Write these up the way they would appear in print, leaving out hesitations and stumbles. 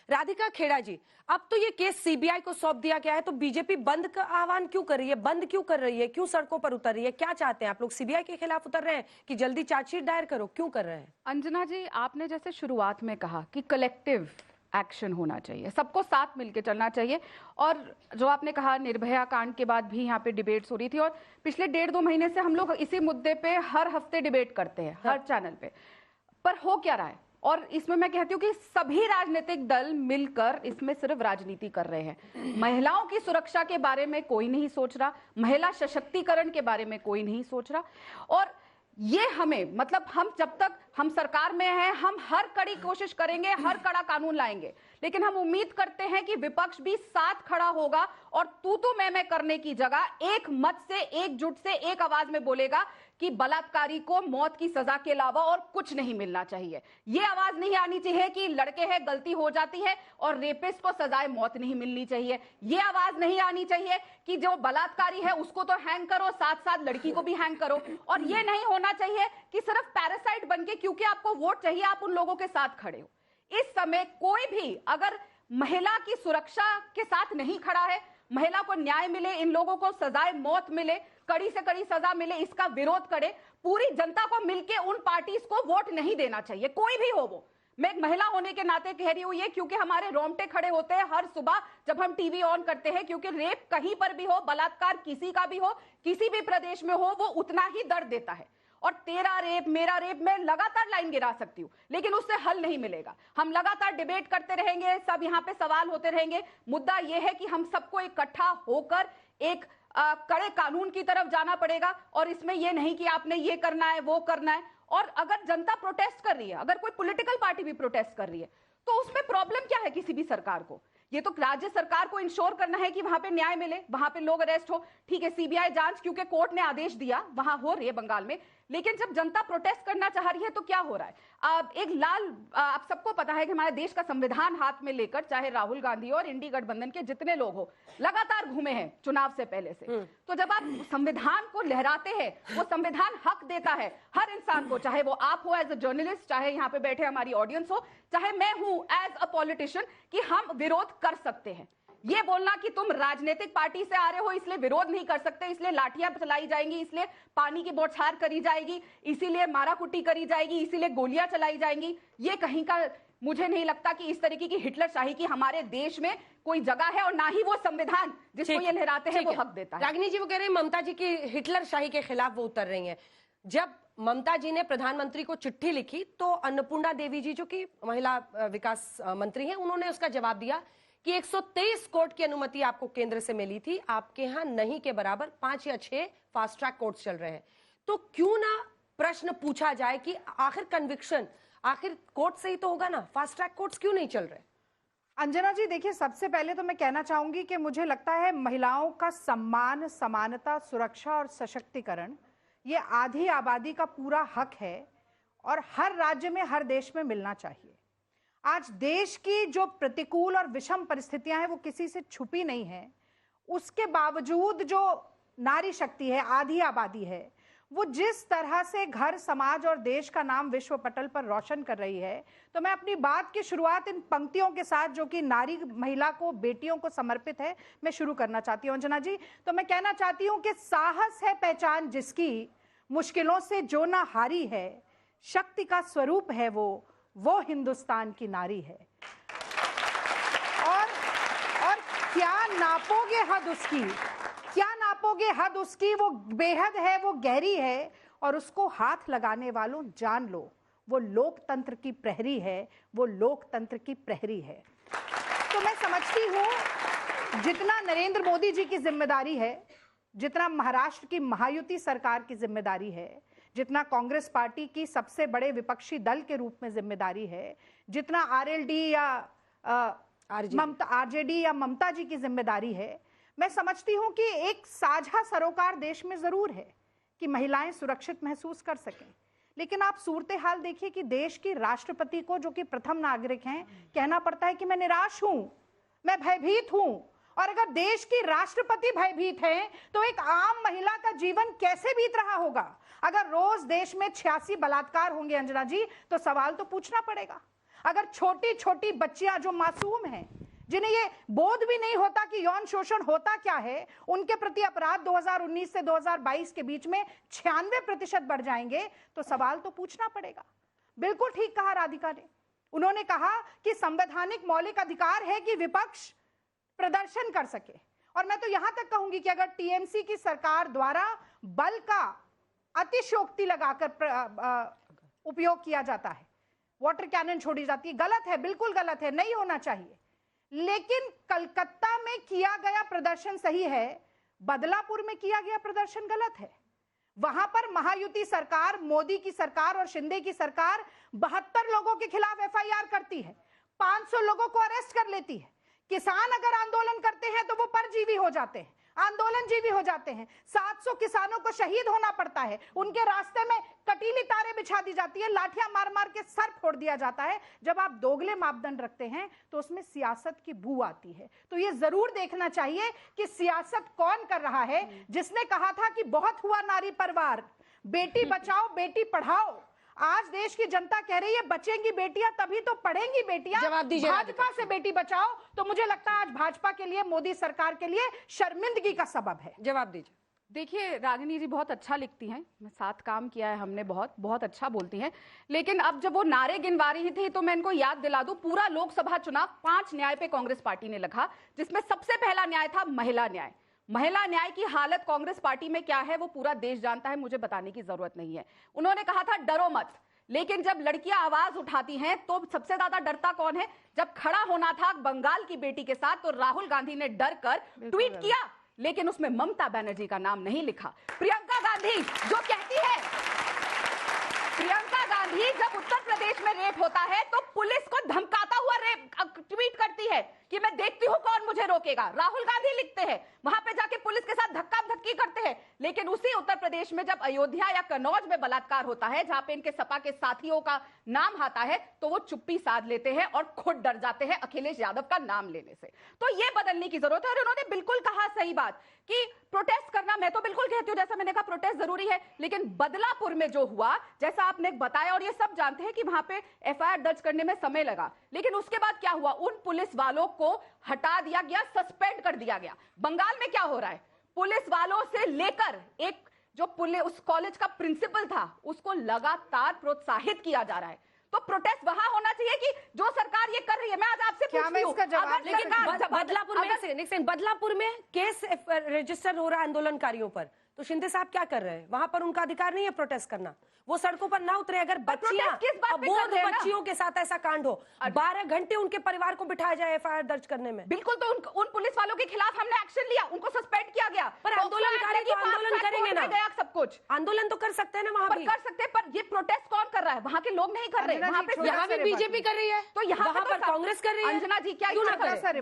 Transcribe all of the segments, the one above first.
राधिका खेड़ा जी, अब तो ये केस सीबीआई को सौंप दिया गया है, तो बीजेपी बंद का आह्वान क्यों कर रही है, बंद क्यों कर रही है, क्यों सड़कों पर उतर रही है? क्या चाहते हैं आप लोग? सीबीआई के खिलाफ उतर रहे हैं कि जल्दी चार्जशीट दायर करो? क्यों कर रहे हैं? अंजना जी, आपने जैसे शुरुआत में कहा कि कलेक्टिव एक्शन होना चाहिए, सबको साथ मिलकर चलना चाहिए। और जो आपने कहा, निर्भया कांड के बाद भी यहाँ पे डिबेट्स हो रही थी, और पिछले 1.5-2 महीने से हम लोग इसी मुद्दे पे हर हफ्ते डिबेट करते हैं, हर चैनल पे। पर हो क्या रहा है? और इसमें मैं कहती हूँ कि सभी राजनीतिक दल मिलकर इसमें सिर्फ राजनीति कर रहे हैं। महिलाओं की सुरक्षा के बारे में कोई नहीं सोच रहा, महिला सशक्तिकरण के बारे में कोई नहीं सोच रहा। और ये हमें, मतलब हम जब तक हम सरकार में हैं, हम हर कड़ी कोशिश करेंगे, हर कड़ा कानून लाएंगे, लेकिन हम उम्मीद करते हैं कि विपक्ष भी साथ खड़ा होगा और तू मैं करने की जगह एक मत से, एकजुट से, एक आवाज में बोलेगा कि बलात्कारी को मौत की सजा के अलावा और कुछ नहीं मिलना चाहिए। ये आवाज नहीं आनी चाहिए कि लड़के हैं, गलती हो जाती है और रेपिस्ट को सजाए मौत नहीं मिलनी चाहिए। ये आवाज नहीं आनी चाहिए कि जो बलात्कारी है उसको तो हैंग करो, साथ साथ लड़की को भी हैंग करो। और ये नहीं होना चाहिए कि सिर्फ पैरासाइट बनके क्योंकि आपको वोट चाहिए आप उन लोगों के साथ खड़े हो। इस समय कोई भी अगर महिला की सुरक्षा के साथ नहीं खड़ा है, महिला को न्याय मिले, इन लोगों को सजाए मौत मिले, कड़ी से कड़ी सजा मिले, इसका विरोध करे, पूरी जनता को मिलके उन पार्टीज को वोट नहीं देना चाहिए, कोई भी हो वो। मैं एक महिला होने के नाते कह रही हूं ये, क्योंकि हमारे रोंगटे खड़े होते हैं हर सुबह जब हम टीवी ऑन करते हैं, क्योंकि रेप कहीं पर भी हो, बलात्कार किसी का भी हो, किसी भी प्रदेश में हो, वो उतना ही दर्द देता है। और तेरा रेप, मेरा रेप, मैं लगातार लाइन गिरा सकती हूँ, लेकिन उससे हल नहीं मिलेगा। हम लगातार डिबेट करते रहेंगे, सब यहाँ पे सवाल होते रहेंगे। मुद्दा यह है कि हम सबको इकट्ठा होकर एक कड़े कानून की तरफ जाना पड़ेगा। और इसमें यह नहीं कि आपने ये करना है, वो करना है। और अगर जनता प्रोटेस्ट कर रही है, अगर कोई पॉलिटिकल पार्टी भी प्रोटेस्ट कर रही है, तो उसमें प्रॉब्लम क्या है किसी भी सरकार को? ये तो राज्य सरकार को इंश्योर करना है कि वहां पे न्याय मिले, वहां पे लोग अरेस्ट हो। ठीक है, सीबीआई जांच क्योंकि कोर्ट ने आदेश दिया वहां हो रही है बंगाल में, लेकिन जब जनता प्रोटेस्ट करना चाह रही है तो क्या हो रहा है? आप सबको पता है कि हमारे देश का संविधान हाथ में लेकर चाहे राहुल गांधी और इंडी गठबंधन के जितने लोग हो लगातार घूमे हैं चुनाव से पहले से। तो जब आप संविधान को लहराते हैं, वो संविधान हक देता है हर इंसान को, चाहे वो आप हो एज अ जर्नलिस्ट, चाहे यहाँ पे बैठे हमारी ऑडियंस हो, चाहे मैं हूं एज अ पॉलिटिशियन, कि हम विरोध कर सकते हैं। ये बोलना कि तुम राजनीतिक पार्टी से आ रहे हो इसलिए विरोध नहीं कर सकते, इसलिए लाठियां चलाई जाएंगी, इसलिए पानी की बौछार करी जाएगी, इसीलिए माराकुटी करी जाएगी, इसीलिए गोलियां चलाई जाएंगी, ये कहीं का मुझे नहीं लगता कि इस तरीके की हिटलर शाही की हमारे देश में कोई जगह है, और ना ही वो संविधान जिसको ये लहराते हैं वो हक देता है। रागिनी जी, वो कह रहे हैं ममता जी की हिटलर शाही के खिलाफ वो उतर रही हैं। जब ममता जी ने प्रधानमंत्री को चिट्ठी लिखी तो अन्नपूर्णा देवी जी, जो कि महिला विकास मंत्री हैं, उन्होंने उसका जवाब दिया कि 123 कोर्ट की अनुमति आपको केंद्र से मिली थी, आपके यहां नहीं के बराबर 5 या 6 फास्ट ट्रैक कोर्ट्स चल रहे हैं। तो क्यों ना प्रश्न पूछा जाए कि आखिर कन्विक्शन आखिर कोर्ट से ही तो होगा ना, फास्ट ट्रैक कोर्ट्स क्यों नहीं चल रहे? अंजना जी, देखिए, सबसे पहले तो मैं कहना चाहूंगी कि मुझे लगता है महिलाओं का सम्मान, समानता, सुरक्षा और सशक्तिकरण ये आधी आबादी का पूरा हक है और हर राज्य में, हर देश में मिलना चाहिए। आज देश की जो प्रतिकूल और विषम परिस्थितियां हैं वो किसी से छुपी नहीं है। उसके बावजूद जो नारी शक्ति है, आधी आबादी है, वो जिस तरह से घर, समाज और देश का नाम विश्व पटल पर रोशन कर रही है, तो मैं अपनी बात की शुरुआत इन पंक्तियों के साथ जो कि नारी, महिला को, बेटियों को समर्पित है, मैं शुरू करना चाहती हूँ। अंजना जी, तो मैं कहना चाहती हूँ कि साहस है पहचान जिसकी, मुश्किलों से जो ना हारी है, शक्ति का स्वरूप है वो हिंदुस्तान की नारी है। और क्या नापोगे हद उसकी, क्या नापोगे हद उसकी, वो बेहद है, वो गहरी है, और उसको हाथ लगाने वालों जान लो, वो लोकतंत्र की प्रहरी है, वो लोकतंत्र की प्रहरी है। तो मैं समझती हूँ जितना नरेंद्र मोदी जी की जिम्मेदारी है, जितना महाराष्ट्र की महायुति सरकार की जिम्मेदारी है, जितना कांग्रेस पार्टी की सबसे बड़े विपक्षी दल के रूप में जिम्मेदारी है, जितना आरएलडी या आरजेडी या ममता जी की जिम्मेदारी है, मैं समझती हूं कि एक साझा सरोकार देश में जरूर है कि महिलाएं सुरक्षित महसूस कर सकें। लेकिन आप सूरत हाल देखिए कि देश की राष्ट्रपति को, जो कि प्रथम नागरिक हैं, कहना पड़ता है कि मैं निराश हूं, मैं भयभीत हूं। और अगर देश की राष्ट्रपति भयभीत हैं तो एक आम महिला का जीवन कैसे बीत रहा होगा? अगर रोज देश में 86 बलात्कार होंगे अंजना जी, तो सवाल तो पूछना पड़ेगा। अगर छोटी छोटी बच्चियां जो मासूम हैं, जिन्हें ये बोध भी नहीं होता कि यौन शोषण होता क्या है, उनके प्रति अपराध 2019 से 2022 के बीच में 96% बढ़ जाएंगे, तो सवाल तो पूछना पड़ेगा। बिल्कुल ठीक कहा राधिका ने। उन्होंने कहा कि संवैधानिक मौलिक अधिकार है कि विपक्ष प्रदर्शन कर सके, और मैं तो यहां तक कहूंगी कि अगर टीएमसी की सरकार द्वारा बल का अतिशयोक्ति लगाकर उपयोग किया जाता है, वाटर कैनन छोड़ी जाती है, गलत है, बिल्कुल गलत है, नहीं होना चाहिए। लेकिन कलकत्ता में किया गया प्रदर्शन सही है, बदलापुर में किया गया प्रदर्शन गलत है। वहां पर महायुति सरकार, मोदी की सरकार और शिंदे की सरकार 72 लोगों के खिलाफ एफआईआर करती है, 500 लोगों को अरेस्ट कर लेती है। किसान अगर आंदोलन करते हैं तो वो परजीवी हो जाते हैं, आंदोलनजीवी हो जाते हैं। 700 किसानों को शहीद होना पड़ता है, उनके रास्ते में कटीली तारें बिछा दी जाती है, लाठियां मार मार के सर फोड़ दिया जाता है। जब आप दोगले मापदंड रखते हैं तो उसमें सियासत की बू आती है। तो ये जरूर देखना चाहिए कि सियासत कौन कर रहा है। जिसने कहा था कि बहुत हुआ नारी परवार, बेटी बचाओ बेटी पढ़ाओ, आज देश की जनता कह रही है बचेंगी बेटियां तभी तो पढ़ेंगी बेटियां। जवाब दीजिए भाजपा से बेटी बचाओ, तो मुझे लगता है आज भाजपा के लिए, मोदी सरकार के लिए शर्मिंदगी का सबब है। जवाब दीजिए। देखिए, रागिनी जी बहुत अच्छा लिखती हैं, मैं साथ काम किया है हमने, बहुत बहुत अच्छा बोलती हैं। लेकिन अब जब वो नारे गिनवा रही थी तो मैं इनको याद दिला दूं, पूरा लोकसभा चुनाव 5 न्याय पे कांग्रेस पार्टी ने लगा, जिसमें सबसे पहला न्याय था महिला न्याय। महिला न्याय की हालत कांग्रेस पार्टी में क्या है वो पूरा देश जानता है, मुझे बताने की जरूरत नहीं है। उन्होंने कहा था डरो मत, लेकिन जब लड़कियां आवाज उठाती हैं तो सबसे ज्यादा डरता कौन है? जब खड़ा होना था बंगाल की बेटी के साथ तो राहुल गांधी ने डर कर ट्वीट किया, लेकिन उसमें ममता बनर्जी का नाम नहीं लिखा। प्रियंका गांधी जो कहती है, प्रियंका गांधी जब उत्तर प्रदेश में रेप होता है तो पुलिस को धमकाता हुआ रेप ट्वीट करती है कि मैं देखती हूं कौन मुझे रोकेगा। राहुल गांधी लिखते हैं, वहां पे जाके पुलिस के साथ धक्का धक्की करते हैं। लेकिन उसी उत्तर प्रदेश में जब अयोध्या या कन्नौज में बलात्कार होता है, जहां पे इनके सपा के साथियों का नाम आता है, तो वो चुप्पी साध लेते हैं और खुद डर जाते हैं अखिलेश यादव का नाम लेने से। तो ये बदलने की जरूरत है। और उन्होंने बिल्कुल कहा सही बात कि प्रोटेस्ट करना, मैं तो बिल्कुल कहती हूं, जैसा मैंने कहा प्रोटेस्ट जरूरी है, लेकिन बदलापुर में जो हुआ, जैसा आपने बताया, और ये सब जानते हैं कि वहां पे एफआईआर दर्ज करने में समय लगा, लेकिन उसके बाद क्या हुआ? उन पुलिस वालों को हटा दिया गया, सस्पेंड कर दिया गया। बंगाल में क्या हो रहा है? पुलिस वालों से लेकर एक जो पुलिस उस कॉलेज का प्रिंसिपल था उसको लगातार प्रोत्साहित किया जा रहा है। तो प्रोटेस्ट वहां होना चाहिए कि जो सरकार ये कर रही है। मैं आज आपसे पूछती हूं, बदलापुर में केस रजिस्टर हो रहा है आंदोलनकारियों पर, तो शिंदे साहब क्या कर रहे हैं? वहां पर उनका अधिकार नहीं है प्रोटेस्ट करना, वो सड़कों पर ना उतरे। अगर बच्चियां, अबोध बच्चियों के साथ ऐसा कांड हो, 12 घंटे उनके परिवार को बिठाया जाए एफआईआर दर्ज करने में। बिल्कुल, तो उन पुलिस वालों के खिलाफ हमने एक्शन लिया, उनको सस्पेंड किया गया। पर आंदोलनकारी तो आंदोलन करेंगे ना, गया सब कुछ, आंदोलन तो कर सकते हैं ना, वहां कर सकते हैं, पर ये प्रोटेस्ट कौन कर रहा है? वहां के लोग नहीं कर रहे, वहां पे यहाँ भी बीजेपी कर रही है, तो यहाँ पर कांग्रेस कर रही है। अंजना जी क्या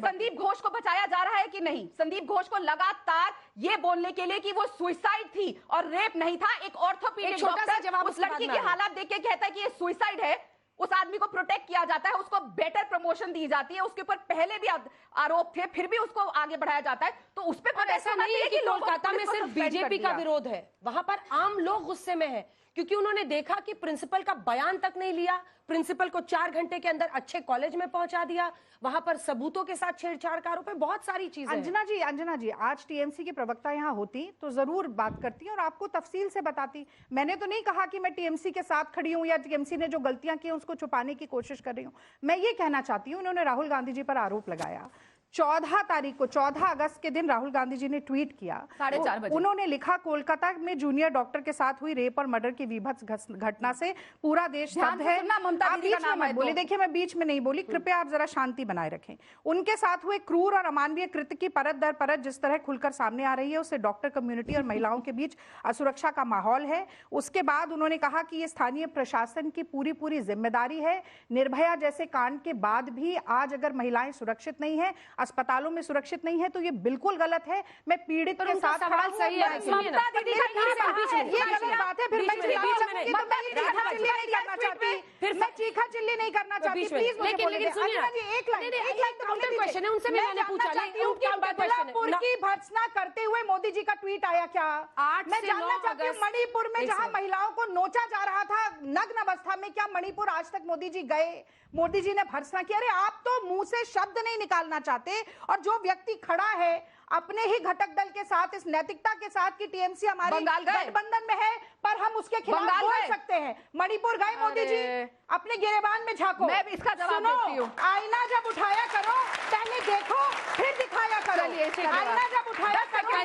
संदीप घोष को बचाया जा रहा है कि नहीं? संदीप घोष को लगातार ये बोलने के लिए कि वो सुसाइड थी और रेप नहीं था, एक ऑर्थोपीडिक डॉक्टर उस लड़की की हालत देख के कहता है कि ये सुसाइड है, उस आदमी को प्रोटेक्ट किया जाता है, उसको बेटर प्रमोशन दी जाती है, उसके ऊपर पहले भी आरोप थे, फिर भी उसको आगे बढ़ाया जाता है। तो उस पर ऐसा नहीं है कि कोलकाता में सिर्फ बीजेपी का विरोध है, वहां पर आम लोग गुस्से में है, क्योंकि उन्होंने देखा कि प्रिंसिपल का बयान तक नहीं लिया, प्रिंसिपल को 4 घंटे के अंदर अच्छे कॉलेज में पहुंचा दिया, वहां पर सबूतों के साथ छेड़छाड़ का आरोप है, बहुत सारी चीजें। अंजना जी आज टीएमसी की प्रवक्ता यहाँ होती तो जरूर बात करती और आपको तफसील से बताती। मैंने तो नहीं कहा कि मैं टीएमसी के साथ खड़ी हूँ या टीएमसी ने जो गलतियां की उसको छुपाने की कोशिश कर रही हूँ। मैं ये कहना चाहती हूँ, उन्होंने राहुल गांधी जी पर आरोप लगाया, 14 तारीख को, 14 अगस्त के दिन राहुल गांधी जी ने ट्वीट किया, 4:30 बजे उन्होंने लिखा, कोलकाता में जूनियर डॉक्टर के साथ हुई रेप और मर्डर की विभत्स घटना से पूरा देश स्तब्ध है। आप बीच में मत बोलिए, देखिए मैं बीच में नहीं बोली, कृपया आप जरा शांति बनाए रखें। उनके साथ हुए क्रूर और अमानवीय कृत्य की परत दर परत जिस तरह खुलकर सामने आ रही है, उससे डॉक्टर कम्युनिटी और महिलाओं के बीच असुरक्षा का माहौल है। उसके बाद उन्होंने कहा कि ये स्थानीय प्रशासन की पूरी जिम्मेदारी है। निर्भया जैसे कांड के बाद भी आज अगर महिलाएं सुरक्षित नहीं है, अस्पतालों में सुरक्षित नहीं है, तो ये बिल्कुल गलत है। मैं पीड़ित के साथ सवाल सही है, ममता दीदी का ये गलत बात है। फिर मैं चीखा चिल्ली नहीं करना चाहती, प्लीज। लेकिन सुनिए, एक लाइन क्वेश्चन है, उनसे भी मैंने पूछा। बदलापुर की भर्त्सना करते हुए मोदी जी का ट्वीट आया क्या? 8 मैं से जानना 9 चाहती हूँ, अगस्त मणिपुर में जहां महिलाओं को नोचा जा रहा था नग्न अवस्था में, क्या मणिपुर आज तक मोदी जी गए, मोदी जी ने भर्त्सना किया? अरे आप तो मुंह से शब्द नहीं निकालना चाहते, और जो व्यक्ति खड़ा है अपने ही घटक दल के साथ, इस नैतिकता के साथ कि टीएमसी हमारी गठबंधन में है, पर हम उसके खिलाफ बोल सकते हैं। मणिपुर गए मोदी जी, अपने गिरेबान में झांको। मैं इसका जवाब देती हूँ। आईना जब उठाया करो पहले देखो फिर दिखाया करो। आईना जब उठाया करो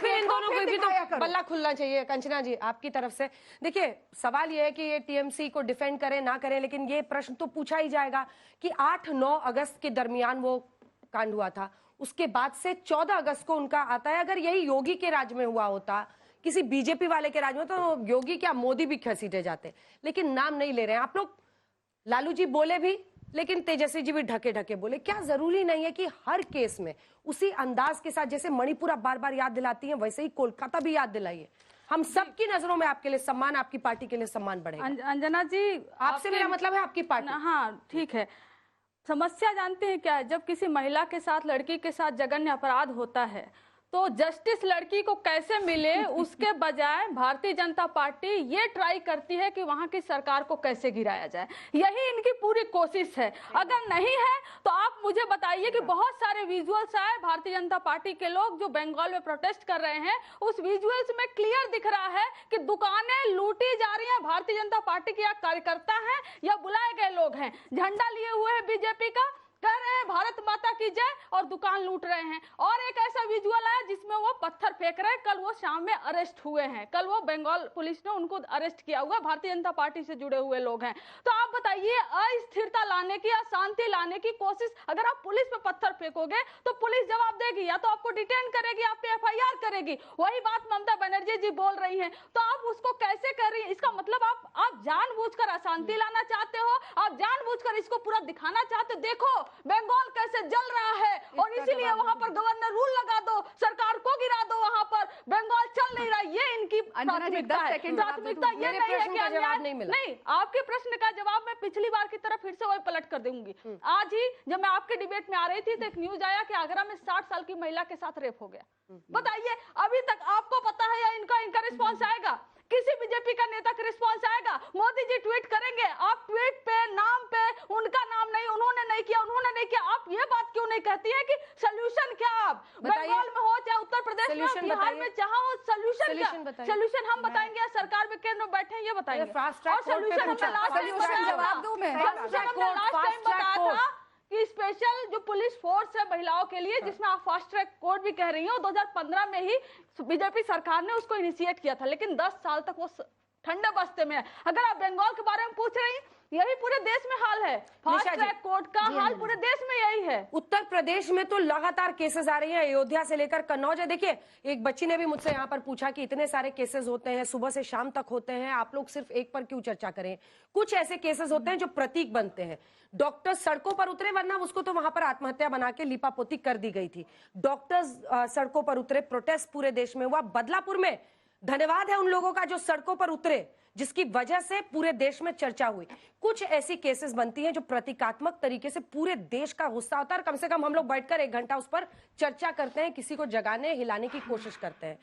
इन दोनों को भी तो करो। बल्ला खुलना चाहिए। कंचना जी, आपकी तरफ से देखिए, सवाल ये है कि ये टीएमसी को डिफेंड करें ना करें, लेकिन ये प्रश्न तो पूछा ही जाएगा कि 8-9 अगस्त के दरमियान वो कांड हुआ था, उसके बाद से 14 अगस्त को उनका आता है। अगर यही योगी के राज में हुआ होता, किसी बीजेपी वाले के राज में, तो योगी क्या मोदी भी घसीटे जाते। लेकिन नाम नहीं ले रहे हैं आप लोग। लालू जी बोले भी, लेकिन तेजस्वी जी भी ढके ढके बोले। क्या जरूरी नहीं है कि हर केस में उसी अंदाज के साथ, जैसे मणिपुर आप बार बार याद दिलाती हैं, वैसे ही कोलकाता भी याद दिलाइए। हम सबकी नजरों में आपके लिए सम्मान, आपकी पार्टी के लिए सम्मान बढ़ेगा। अंजना जी, आपसे मेरा मतलब है आपकी पार्टी। हाँ ठीक है, समस्या जानते हैं क्या है? जब किसी महिला के साथ, लड़की के साथ जघन्य अपराध होता है तो जस्टिस लड़की को कैसे मिले उसके बजाय भारतीय जनता पार्टी ये ट्राई करती है कि वहां की सरकार को कैसे गिराया जाए। यही इनकी पूरी कोशिश है। अगर नहीं है तो आप मुझे बताइए कि बहुत सारे विजुअल्स आए भारतीय जनता पार्टी के लोग जो बंगाल में प्रोटेस्ट कर रहे हैं, उस विजुअल्स में क्लियर दिख रहा है कि दुकानें लूटी जा रही है। भारतीय जनता पार्टी के या कार्यकर्ता है या बुलाए गए लोग हैं, झंडा लिए हुए हैं बीजेपी का, कह रहे हैं भारत माता की जय, और दुकान लूट रहे हैं। और एक ऐसा विजुअल आया जिसमें वो पत्थर फेंक रहे हैं। कल वो शाम में अरेस्ट हुए हैं, कल वो बंगाल पुलिस ने उनको अरेस्ट किया हुआ, भारतीय जनता पार्टी से जुड़े हुए लोग हैं। तो आप बताइए, अस्थिरता लाने की, अशांति लाने की कोशिश, अगर आप पुलिस पे पत्थर फेंकोगे तो पुलिस जवाब देगी, या तो आपको डिटेन करेगी, आप पे FIR करेगी। वही बात ममता बनर्जी जी बोल रही है, तो आप उसको कैसे कर रही है? इसका मतलब आप जानबूझकर अशांति लाना चाहते हो, आप जानबूझकर इसको पूरा दिखाना चाहते हो। देखो बंगाल कैसे जल रहा है, और इसीलिए वहां पर गवर्नर रूल लगा दो, सरकार को गिरा दो, वहां पर बंगाल चल नहीं रहा। ये इनकी प्राथमिकता है। प्राथमिकता ये नहीं है कि जवाब नहीं, आपके प्रश्न का जवाब मैं पिछली बार की तरह फिर से वही पलट कर दूंगी। आज ही जब मैं आपके डिबेट में आ रही थी तो एक न्यूज आया कि आगरा में 60 साल की महिला के साथ रेप हो गया। बताइए, अभी तक आपको पता है या इनका रिस्पॉन्स आएगा? किसी बीजेपी का नेता का रिस्पॉन्स आएगा? मोदी जी ट्वीट करेंगे, आप ट्वीट पे, नाम पे, उनका नाम नहीं, उन्होंने नहीं किया, उन्होंने नहीं किया। आप ये बात क्यों नहीं कहती है कि सोल्यूशन क्या? आप बंगाल में हो चाहे उत्तर प्रदेश में, बिहार में, जहां हो, सोल्यूशन क्या? सोल्यूशन हम बताएंगे या सरकार में केंद्र में बैठे ये बताएंगे। और सोल्यूशन हमने लास्ट टाइम बताया था कि स्पेशल जो पुलिस फोर्स है महिलाओं के लिए, जिसमें आप फास्ट ट्रैक कोर्ट भी कह रही हो, 2015 में ही बीजेपी सरकार ने उसको इनिशिएट किया था, लेकिन 10 साल तक वो ठंडे बस्ते में है। अगर आप बंगाल के बारे में पूछ रही, यही पूरे देश में हाल है। फास्ट ट्रैक कोर्ट का हाल पूरे देश में यही है। उत्तर प्रदेश में तो लगातार केसेस आ रही हैं, अयोध्या से लेकर कन्नौज है। देखिए, एक बच्ची ने भी मुझसे यहाँ पर पूछा कि इतने सारे केसेस होते हैं, सुबह से शाम तक होते हैं, आप लोग सिर्फ एक पर क्यों चर्चा करें? कुछ ऐसे केसेस होते हैं जो प्रतीक बनते हैं। डॉक्टर्स सड़कों पर उतरे, वरना उसको तो वहां पर आत्महत्या बना के लिपापोती कर दी गई थी। डॉक्टर्स सड़कों पर उतरे, प्रोटेस्ट पूरे देश में हुआ। बदलापुर में धन्यवाद है उन लोगों का जो सड़कों पर उतरे, जिसकी वजह से पूरे देश में चर्चा हुई। कुछ ऐसी केसेस बनती हैं जो प्रतीकात्मक तरीके से पूरे देश का गुस्सा होता है, और कम से कम हम लोग बैठकर 1 घंटा उस पर चर्चा करते हैं, किसी को जगाने, हिलाने की कोशिश करते हैं।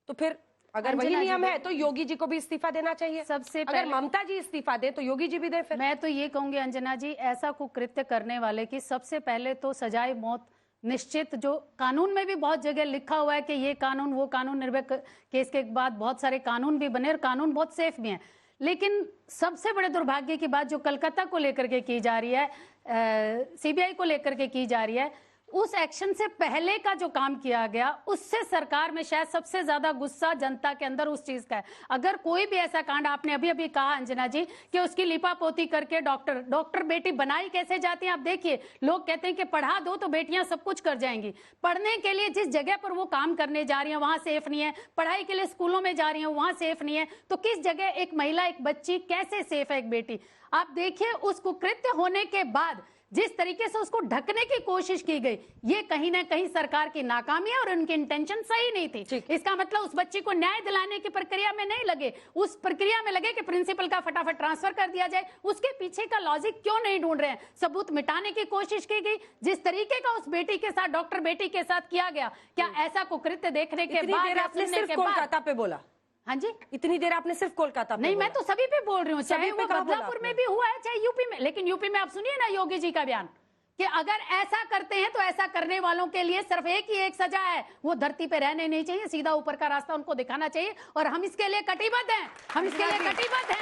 तो फिर अगर वही नियम है तो योगी जी को भी इस्तीफा देना चाहिए। सबसे अगर ममता जी इस्तीफा दे तो योगी जी भी दे। फिर मैं तो ये कहूंगी अंजना जी, ऐसा कुकृत्य करने वाले की सबसे पहले तो सजाए मौत निश्चित, जो कानून में भी बहुत जगह लिखा हुआ है कि ये कानून वो कानून, निर्भया केस के बाद बहुत सारे कानून भी बने और कानून बहुत सेफ भी हैं। लेकिन सबसे बड़े दुर्भाग्य की बात जो कलकत्ता को लेकर के की जा रही है, CBI को लेकर के की जा रही है, उस एक्शन से पहले का जो काम किया गया, उससे सरकार में शायद सबसे ज्यादा गुस्सा जनता के अंदर उस चीज का है। अगर कोई भी ऐसा कांड, आपने अभी अभी कहा अंजना जी कि उसकी लिपापोती करके डॉक्टर बेटी बनाई कैसे जाती है, आप देखिए, लोग कहते हैं कि पढ़ा दो तो बेटियां सब कुछ कर जाएंगी। पढ़ने के लिए जिस जगह पर वो काम करने जा रही है वहां सेफ नहीं है, पढ़ाई के लिए स्कूलों में जा रही है वहां सेफ नहीं है, तो किस जगह एक महिला, एक बच्ची कैसे सेफ है, एक बेटी? आप देखिए, उस कुकृत्य होने के बाद जिस तरीके से उसको ढकने की कोशिश की गई, ये कहीं ना कहीं सरकार की नाकामी है और उनकी इंटेंशन सही नहीं थी। इसका मतलब उस बच्ची को न्याय दिलाने की प्रक्रिया में नहीं लगे, उस प्रक्रिया में लगे कि प्रिंसिपल का फटाफट ट्रांसफर कर दिया जाए। उसके पीछे का लॉजिक क्यों नहीं ढूंढ रहे हैं? सबूत मिटाने की कोशिश की गई। जिस तरीके का उस बेटी के साथ, डॉक्टर बेटी के साथ किया गया, क्या ऐसा कुकृत्य देखने के बाद या आपने सुनने सिर्फ के बाद? कोलकाता पे बोला? हाँ जी, इतनी देर आपने सिर्फ कोलकाता पे नहीं, बोला। मैं तो सभी पे बोल रही हूँ, चाहे पे वो कहाँ बोला बदलापुर आपने? में भी हुआ है, चाहे यूपी में। लेकिन यूपी में आप सुनिए ना योगी जी का बयान कि अगर ऐसा करते हैं तो ऐसा करने वालों के लिए सिर्फ एक ही एक सजा है, वो धरती पे रहने नहीं चाहिए, सीधा ऊपर का रास्ता उनको दिखाना चाहिए। और हम इसके लिए कटिबद्ध हैं, हम इसके लिए कटिबद्ध हैं।